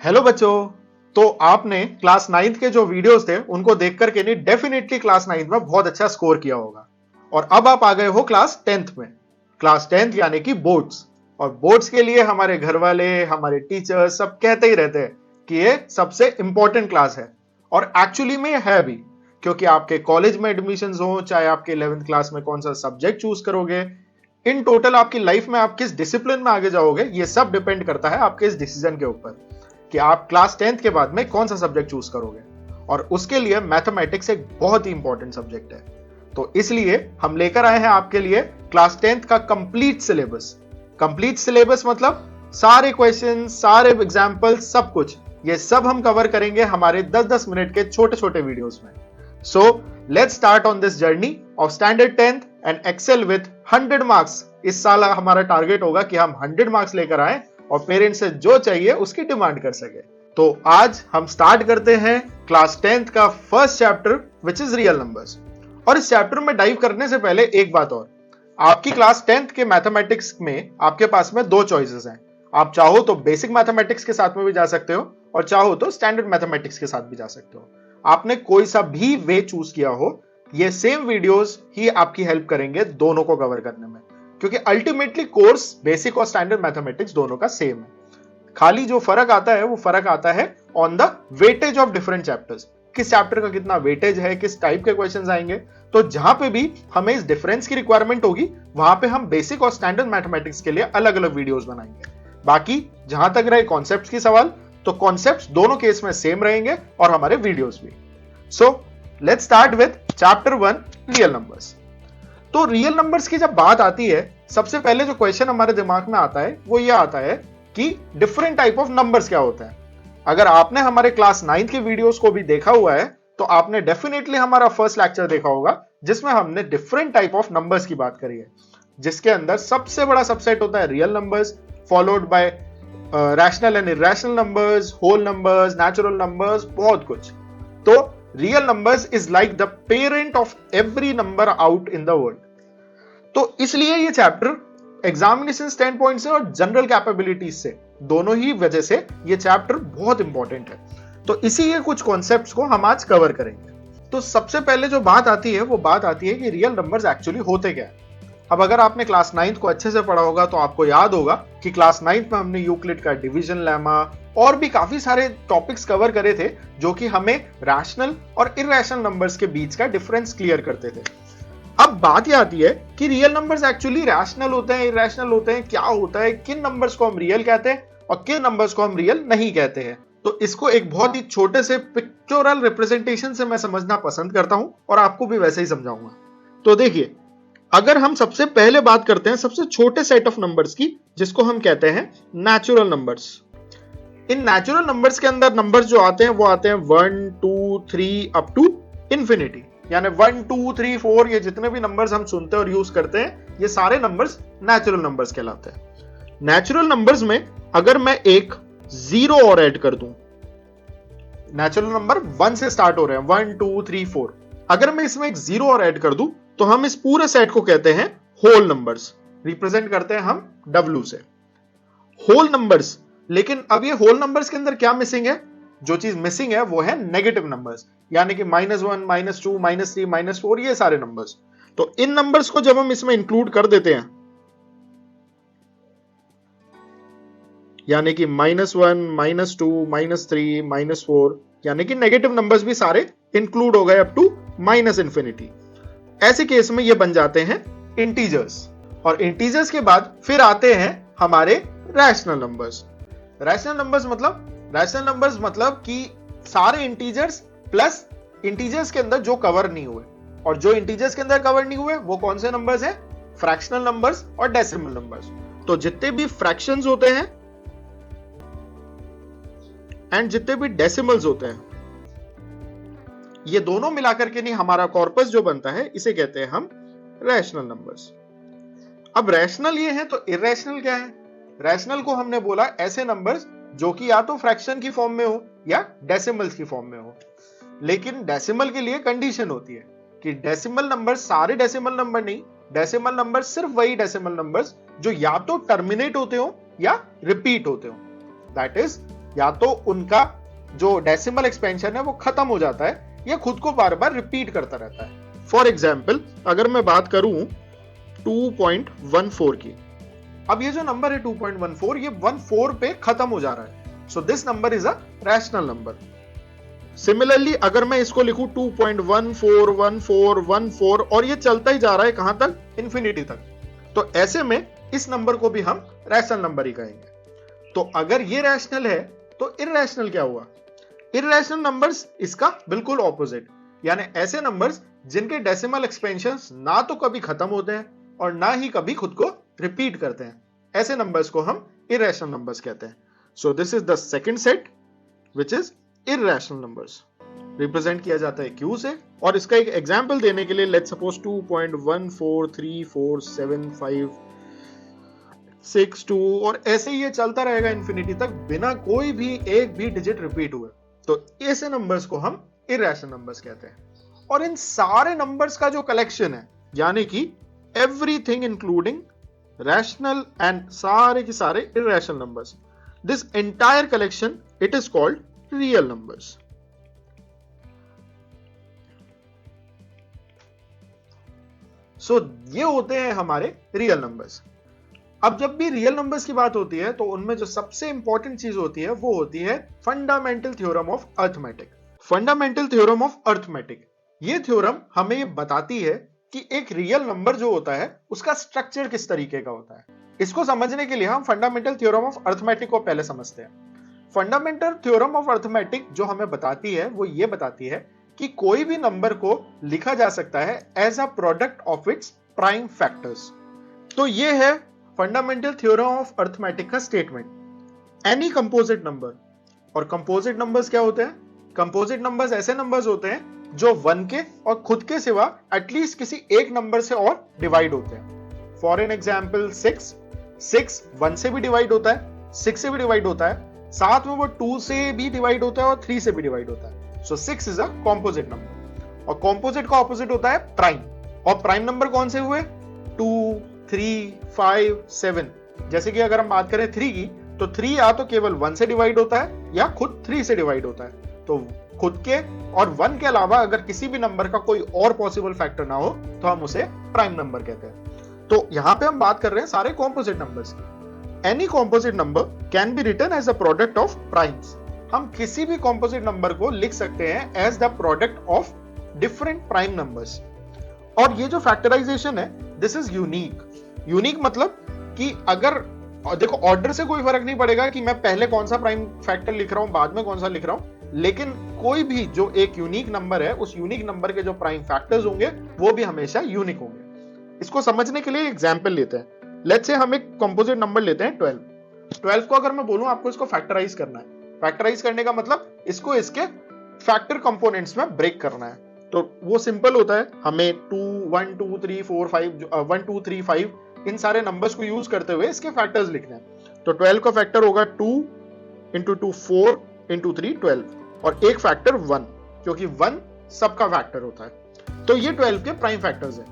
Hello बच्चों। तो आपने क्लास 9th के जो वीडियोस थे उनको देख करके नहीं डेफिनेटली क्लास 9th में बहुत अच्छा स्कोर किया होगा। और अब आप आ गए हो क्लास 10th में। क्लास 10th यानी कि बोर्ड्स। और बोर्ड्स के लिए हमारे घर वाले, हमारे टीचर्स सब कहते ही रहते हैं कि ये सबसे इंपॉर्टेंट क्लास है। और एक्चुअली में ये है भी, क्योंकि आपके कॉलेज में एडमिशन हो, चाहे आपके 11th क्लास में कौन सा सब्जेक्ट चूज करोगे, इन टोटल आपकी लाइफ में आप किस डिसिप्लिन में आगे जाओगे, ये सब डिपेंड करता है आपके इस डिसीजन के ऊपर कि आप क्लास 10th के बाद में कौन सा सब्जेक्ट चूज करोगे। और उसके लिए मैथमेटिक्स एक बहुत ही इंपॉर्टेंट सब्जेक्ट है। तो इसलिए हम लेकर आए हैं आपके लिए क्लास 10th का कंप्लीट सिलेबस। कंप्लीट सिलेबस मतलब सारे क्वेश्चन, सारे एग्जाम्पल, सब कुछ, ये सब हम कवर करेंगे हमारे 10-10 मिनट के छोटे छोटे वीडियोस में। So let's start on this journey of standard 10th and excel with 100 marks. इस साल हमारा टारगेट होगा कि हम 100 मार्क्स लेकर आए और पेरेंट्स से जो चाहिए उसकी डिमांड कर सके। तो आज हम स्टार्ट करते हैं क्लास 10th का first chapter which is real numbers. और इस चैप्टर में डाइव करने से पहले एक बात और, आपकी क्लास 10th के मैथमेटिक्स में आपके पास में दो चॉइसेस हैं। आप चाहो तो बेसिक मैथमेटिक्स के साथ में भी जा सकते हो और चाहो तो स्टैंडर्ड मैथमेटिक्स के साथ भी जा सकते हो। आपने कोई सा भी वे चूज किया हो, ये सेम वीडियोस ही आपकी हेल्प करेंगे दोनों को कवर करने में, क्योंकि अल्टीमेटली कोर्स बेसिक और स्टैंडर्ड मैथमेटिक्स दोनों का सेम है। खाली जो फर्क आता है वो फर्क आता है on the weightage of different chapters. किस चैप्टर का कितना वेटेज है, किस टाइप के क्वेश्चंस आएंगे। तो जहां पे भी हमें इस डिफरेंस की रिक्वायरमेंट होगी वहां पे हम बेसिक और स्टैंडर्ड मैथमेटिक्स के लिए अलग अलग वीडियोस बनाएंगे। बाकी जहां तक रहे कॉन्सेप्ट्स की सवाल, तो कॉन्सेप्ट्स दोनों केस में सेम रहेंगे और हमारे वीडियोस भी। सो let's start with chapter 1 real numbers. तो रियल नंबर्स की जब बात आती है, सबसे पहले जो क्वेश्चन हमारे दिमाग में आता है वो ये आता है कि डिफरेंट टाइप ऑफ नंबर्स क्या होते हैं। अगर आपने हमारे क्लास 9th के वीडियोस को भी देखा हुआ है तो आपने डेफिनेटली हमारा फर्स्ट लेक्चर देखा होगा जिसमें हमने डिफरेंट टाइप ऑफ नंबर्स की बात करी है, जिसके अंदर सबसे बड़ा सबसेट होता है real numbers, followed by rational and irrational numbers, whole numbers, natural numbers, बहुत कुछ। तो real numbers is like the parent of every number out in the world. तो इसलिए ये चैप्टर एग्जामिनेशन स्टैंड पॉइंट से और जनरल कैपेबिलिटीज से, दोनों ही वजह से ये चैप्टर बहुत इंपॉर्टेंट है। तो इसी के कुछ कॉन्सेप्ट्स को हम आज कवर करेंगे। तो सबसे पहले जो बात आती है वो बात आती है कि रियल नंबर्स एक्चुअली होते क्या है। अब अगर आपने क्लास 9th को अच्छे से पढ़ा होगा तो आपको याद होगा कि क्लास 9th में हमने यूक्लिड का डिवीजन लेमा और भी काफी सारे टॉपिक्स कवर करे थे जो कि हमें रैशनल और इरैशनल नंबर्स के बीच का डिफरेंस क्लियर करते थे। अब बात यह आती है कि रियल नंबर्स एक्चुअली रैशनल होते हैं, इरैशनल होते हैं, क्या होता है, किन नंबर्स को हम रियल कहते हैं और किन नंबर्स को हम रियल नहीं कहते हैं। तो इसको एक बहुत ही छोटे से पिक्चोरल रिप्रेजेंटेशन से मैं समझना पसंद करता हूं और आपको भी वैसे ही समझाऊंगा। तो देखिए, अगर हम सबसे पहले बात करते हैं सबसे छोटे सेट ऑफ नंबर्स की, जिसको हम कहते हैं natural numbers. In natural numbers के अंदर नंबर्स जो आते हैं वो आते हैं 1, 2, 3 अप टू इंफिनिटी। यानी 1, 2, 3, 4 ये जितने भी नंबर्स हम सुनते हैं और यूज करते हैं ये सारे नंबर्स नेचुरल नंबर्स कहलाते हैं। नेचुरल नंबर्स में अगर मैं एक जीरो और ऐड कर दूं, नेचुरल नंबर 1 से स्टार्ट हो रहे हैं, 1, 2, 3, 4, अगर मैं इसमें एक जीरो और ऐड कर दूं तो हम इस पूरे सेट को कहते हैं होल नंबर्स। रिप्रेजेंट करते हैं हम W से, होल नंबर्स। लेकिन अब ये होल नंबर्स के अंदर क्या मिसिंग है? जो चीज मिसिंग है वो है नेगेटिव नंबर्स, यानी कि -1, -2, -3, -4 ये सारे नंबर्स। तो इन नंबर्स को जब हम इसमें इंक्लूड कर देते हैं, यानी कि -1, -2, -3, -4, यानी कि नेगेटिव नंबर्स भी सारे इंक्लूड हो गए अप टू -इंफिनिटी। ऐसे केस में ये बन जाते हैं इंटीजर्स। और इंटीजर्स के बाद फिर आते हैं हमारे रैशनल नंबर्स। रैशनल नंबर्स मतलब कि सारे इंटीजर्स प्लस इंटीजर्स के अंदर जो कवर नहीं हुए, और जो इंटीजर्स के अंदर कवर नहीं हुए वो कौन से नंबर्स हैं? फ्रैक्शनल नंबर्स और डेसिमल नंबर्स। तो जितने भी फ्रैक्शंस होते हैं एंड जितने भी डेसिमल्स होते हैं, ये दोनों मिलाकर के नहीं हमारा कॉर्पस जो बनता है इसे कहते हैं हम रैशनल नंबर्स। अब रैशनल ये है तो इरैशनल क्या है? रैशनल को हमने बोला ऐसे नंबर्स जो कि या तो फ्रैक्शन की फॉर्म में हो या डेसिमल्स की फॉर्म में हो। लेकिन डेसिमल के लिए कंडीशन होती है कि डेसिमल नंबर सारे डेसिमल नंबर नहीं, डेसिमल नंबर सिर्फ वही डेसिमल नंबर्स जो या तो टर्मिनेट होते हो या रिपीट होते हो। दैट इज, या तो उनका जो डेसिमल एक्सपेंशन है वो खत्म हो जाता है या खुद को बार बार रिपीट करता रहता है। फॉर एग्जाम्पल अगर मैं बात करूं 2.14 की, अब ये जो नंबर है 2.14 ये 14 पे खत्म हो जा रहा है, so this number is a rational number. Similarly अगर मैं इसको लिखूं 2.141414 और ये चलता ही जा रहा है कहां तक, इंफिनिटी तक, तो ऐसे में इस नंबर को भी हम रैशनल नंबर ही कहेंगे। तो अगर ये रैशनल है तो इररैशनल क्या हुआ, इररैशनल नंबर्स इसका बिल्कुल ऑपोजिट, यानी ऐसे नंबर्स जिनके डेसिमल एक्सपेंशंस ना तो कभी खत्म होते हैं और ना ही कभी खुद को रिपीट करते हैं, ऐसे नंबर्स को हम इररैशनल नंबर्स कहते हैं। So this is the second set which is irrational numbers, represent किया जाता है Q से। और इसका एक एग्जांपल देने के लिए लेट्स सपोज 2.143456 और ऐसे ही ये चलता रहेगा इन्फिनिटी तक बिना कोई भी एक भी डिजिट रिपीट हुए, तो ऐसे नंबर्स को हम इररैशनल नंबर्स कहते हैं। और इन सारे नंबर्स का जो कलेक्शन है, यानी कि एवरीथिंग इंक्लूडिंग रैशनल एंड सारे के सारे irrational numbers, this entire collection it is called real numbers. So ये होते हैं हमारे रियल नंबर्स। अब जब भी रियल नंबर्स की बात होती है तो उनमें जो सबसे इंपॉर्टेंट चीज होती है वो होती है fundamental theorem of arithmetic. Fundamental theorem of arithmetic, ये थ्योरम हमें ये बताती है कि एक रियल नंबर जो होता है उसका स्ट्रक्चर किस तरीके का होता है। इसको समझने के लिए हम फंडामेंटल थ्योरम ऑफ अरिथमेटिक को पहले समझते हैं। फंडामेंटल थ्योरम ऑफ अरिथमेटिक जो हमें बताती है वो ये बताती है कि कोई भी नंबर को लिखा जा सकता है as a product of its prime factors. तो ये है फंडामेंटल थ्योरम ऑफ अरिथमेटिक का स्टेटमेंट। एनी कंपोजिट नंबर, और कंपोजिट नंबर्स क्या होते हैं, कंपोजिट नंबर्स ऐसे नंबर्स होते हैं जो 1 के और खुद के सिवा एटलीस्ट किसी एक नंबर से और डिवाइड होते हैं। फॉर एन एग्जांपल 6 1 से भी डिवाइड होता है, 6 से भी डिवाइड होता है, साथ में वो 2 से भी डिवाइड होता है और 3 से भी डिवाइड होता है। सो 6 इज अ कॉम्पोजिट नंबर। और कॉम्पोजिट का ऑपोजिट होता है प्राइम, और प्राइम नंबर कौन से हुए, 2 3 5 7। जैसे कि अगर हम बात करें 3 की, तो 3 या तो केवल 1 से डिवाइड होता है या खुद 3 से डिवाइड होता है। तो खुद के और 1 के अलावा अगर किसी भी नंबर का कोई और पॉसिबल फैक्टर ना हो तो हम उसे प्राइम नंबर कहते हैं। तो यहां पे हम बात कर रहे हैं सारे कॉम्पोजिट नंबर्स की। Any composite number can be written as a product of primes. हम किसी भी कॉम्पोजिट नंबर को लिख सकते हैं as the product of different prime numbers. और ये जो फैक्टराइजेशन है दिस इज यूनिक। यूनिक मतलब कि अगर देखो ऑर्डर से कोई फर्क नहीं पड़ेगा कि मैं पहले कौन सा प्राइम फैक्टर लिख रहा हूं बाद में कौन सा लिख रहा हूं, लेकिन कोई भी जो एक यूनिक नंबर है उस यूनिक नंबर के जो प्राइम फैक्टर्स होंगे वो भी हमेशा यूनिक होंगे। इसको समझने के लिए एग्जांपल लेते हैं। लेट्स से हम एक कंपोजिट नंबर लेते हैं 12। 12 को अगर मैं बोलूं आपको इसको फैक्टराइज करना है, फैक्टराइज करने का मतलब इसको इसके फैक्टर कंपोनेंट्स में ब्रेक करना है। तो वो सिंपल होता है, हमें 1 2 3 4 5 1 2 3 5 इन सारे नंबर्स को यूज करते हुए इसके फैक्टर्स लिखने हैं। तो 12 का फैक्टर होगा 2 इंटू 2 4 इंटू 3 12 और एक फैक्टर 1, क्योंकि 1 सबका फैक्टर होता है। तो ये 12 के प्राइम फैक्टर्स हैं।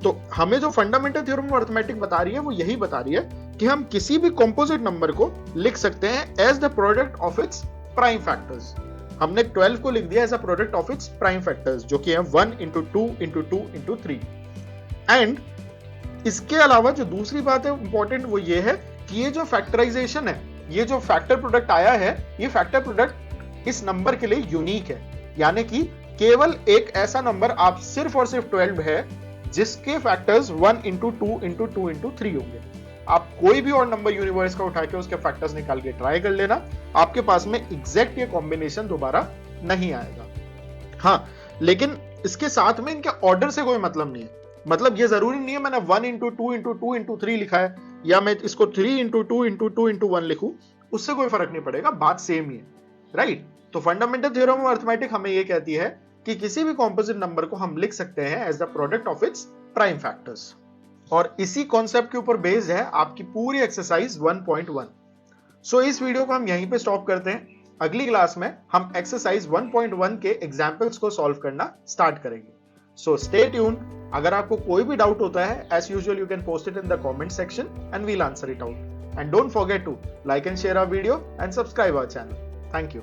तो हमें जो फंडामेंटल थ्योरम ऑफ अरिथमेटिक बता रही है वो यही बता रही है कि हम किसी भी कंपोजिट नंबर को लिख सकते हैं as the product of its prime factors. हमने 12 को लिख दिया as a product of its prime factors, जो कि है 1 इंटू 2 इंटू 2 इंटू 3। एंड इसके अलावा जो दूसरी बात है इंपॉर्टेंट वो ये है कि ये जो फैक्टराइजेशन है, ये जो फैक्टर प्रोडक्ट आया है, ये फैक्टर प्रोडक्ट इस नंबर के लिए यूनिक है। यानी कि केवल एक ऐसा नंबर आप सिर्फ और सिर्फ 12 है जिसके फैक्टर्स 1 इंटू 2 इंटू 2 इंटू 3 होंगे। आप कोई भी और नंबर यूनिवर्स का उठा के उसके फैक्टर्स निकाल के ट्राई कर लेना, आपके पास में एग्जैक्ट ये कॉम्बिनेशन दोबारा नहीं आएगा। हाँ, लेकिन इसके साथ में इनके ऑर्डर से कोई मतलब नहीं है। मतलब ये जरूरी नहीं है मैंने 1 इंटू 2 इंटू 2 इंटू 3 लिखा है या मैं इसको 3 इंटू 2 इंटू 2 इंटू 1 लिखूं, उससे कोई फर्क नहीं पड़ेगा, बात सेम ही है, राइट। तो फंडामेंटल थ्योरम ऑफ अरिथमेटिक हमें ये कहती है कि किसी भी कॉम्पोजिट नंबर को हम लिख सकते हैं as the product of its prime factors. और इसी कॉन्सेप्ट के ऊपर बेस्ड है आपकी पूरी एक्सरसाइज 1.1। सो इस वीडियो को हम यहीं पे स्टॉप करते हैं। अगली क्लास में हम एक्सरसाइज 1.1 के एग्जाम्पल्स को सॉल्व करना स्टार्ट करेंगे। So stay tune. अगर आपको कोई भी डाउट होता है, as usual you can post it in the comment section and we'll answer it out. And don't forget to like and share our video and subscribe our channel. Thank you.